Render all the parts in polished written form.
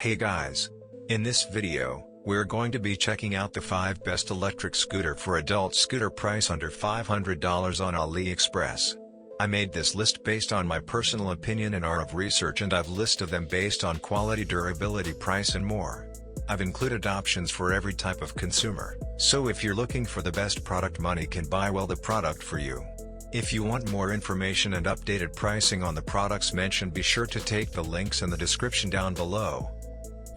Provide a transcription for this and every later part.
Hey guys! In this video, we're going to be checking out the 5 best electric scooter for adult scooter price under $500 on AliExpress. I made this list based on my personal opinion and hour of research, and I've listed them based on quality, durability, price and more. I've included options for every type of consumer, so if you're looking for the best product money can buy, well, the product for you. If you want more information and updated pricing on the products mentioned, be sure to take the links in the description down below.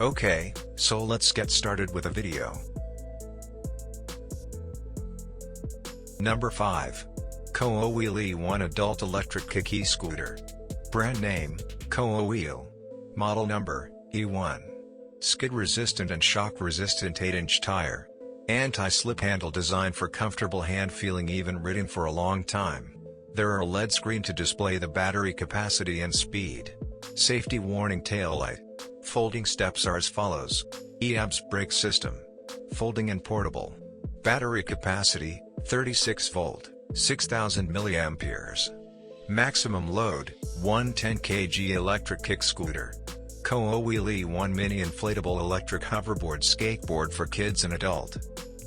Okay, so let's get started with a video. Number 5. Koowheel E1 Adult Electric Kick Scooter. Brand name, Koowheel. Model number, E1. Skid resistant and shock resistant 8-inch tire. Anti-slip handle designed for comfortable hand feeling even ridden for a long time. There are a LED screen to display the battery capacity and speed. Safety warning taillight. Folding steps are as follows. EABS brake system. Folding and portable. Battery capacity, 36 volt, 6000 milliamperes. Maximum load, 110 kg electric kick scooter. Koowheel E1 mini inflatable electric hoverboard skateboard for kids and adult.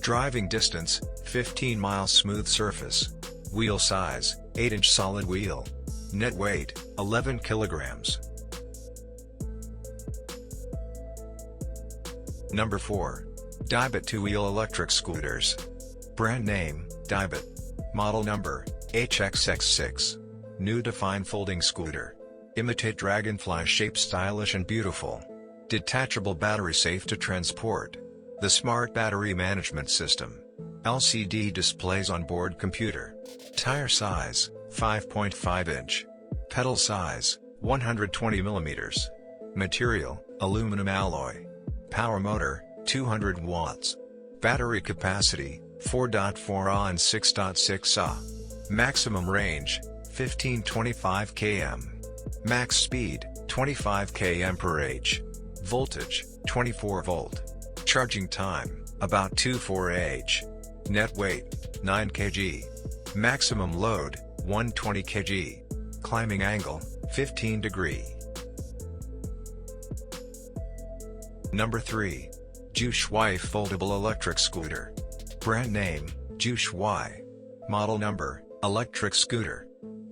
Driving distance, 15 miles smooth surface. Wheel size, 8-inch solid wheel. Net weight, 11 kilograms. Number 4. Daibot 2-wheel electric scooters. Brand name, Daibot. Model number, HXX6. New defined folding scooter. Imitate dragonfly shape, stylish and beautiful. Detachable battery, safe to transport. The smart battery management system. LCD displays on board computer. Tire size, 5.5 inch. Pedal size, 120 millimeters. Material, aluminum alloy. Power motor, 200 watts. Battery capacity, 4.4 Ah and 6.6 Ah. Maximum range, 1525 km. Max speed, 25 km per h. Voltage, 24 volt. Charging time, about 2-4 h. Net weight, 9 kg. Maximum load, 120 kg. Climbing angle, 15 degree. Number 3. Juche Foldable Electric Scooter. Brand name, Juche. Model number, electric scooter.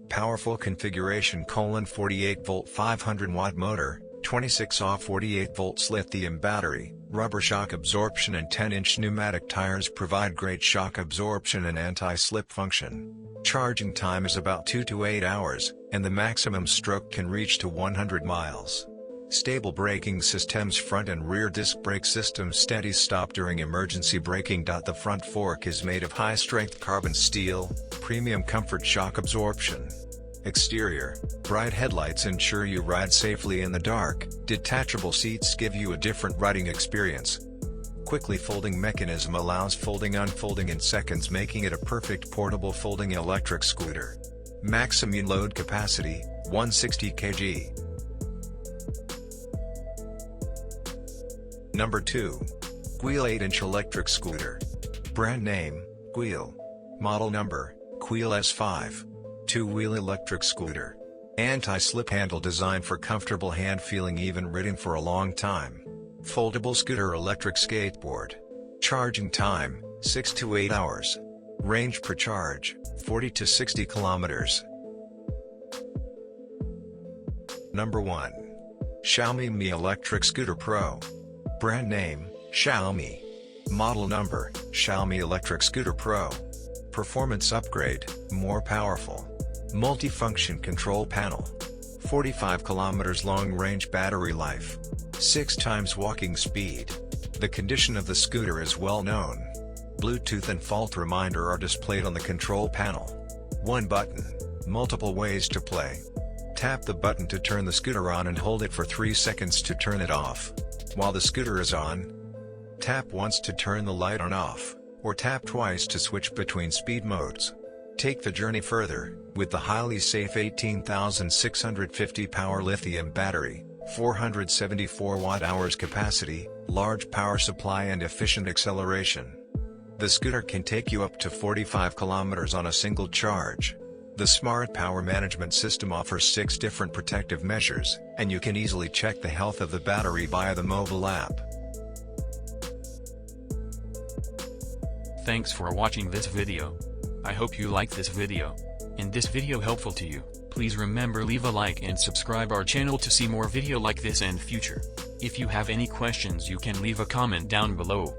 Powerful configuration: 48 volt 500 watt motor, 26 Ah 48 volts lithium battery, rubber shock absorption and 10-inch pneumatic tires provide great shock absorption and anti-slip function. Charging time is about 2 to 8 hours, and the maximum stroke can reach to 100 miles. Stable braking systems: front and rear disc brake system, steady stop during emergency braking. The front fork is made of high-strength carbon steel, premium comfort, shock absorption. Exterior: bright headlights ensure you ride safely in the dark. Detachable seats give you a different riding experience. Quickly folding mechanism allows folding unfolding in seconds, making it a perfect portable folding electric scooter. Maximum load capacity, 160 kg. Number 2. Kwheel 8-inch electric scooter. Brand name, Kwheel. Model number, Kwheel S5. 2-wheel electric scooter. Anti-slip handle designed for comfortable hand feeling even ridden for a long time. Foldable scooter electric skateboard. Charging time, 6 to 8 hours. Range per charge, 40 to 60 kilometers. Number 1. Xiaomi Mi Electric Scooter Pro. Brand name, Xiaomi. Model number, Xiaomi Electric Scooter Pro. Performance upgrade, more powerful. Multifunction control panel. 45 kilometers long range battery life. 6 times walking speed. The condition of the scooter is well known. Bluetooth and fault reminder are displayed on the control panel. 1 button, multiple ways to play. Tap the button to turn the scooter on and hold it for 3 seconds to turn it off. While the scooter is on, tap once to turn the light on off, or tap twice to switch between speed modes. Take the journey further, with the highly safe 18,650 power lithium battery, 474 watt-hours capacity, large power supply and efficient acceleration. The scooter can take you up to 45 kilometers on a single charge. The smart power management system offers 6 different protective measures, and you can easily check the health of the battery via the mobile app. Thanks for watching this video. I hope you like this video. And this video helpful to you. Please remember leave a like and subscribe our channel to see more video like this and future. If you have any questions you can leave a comment down below.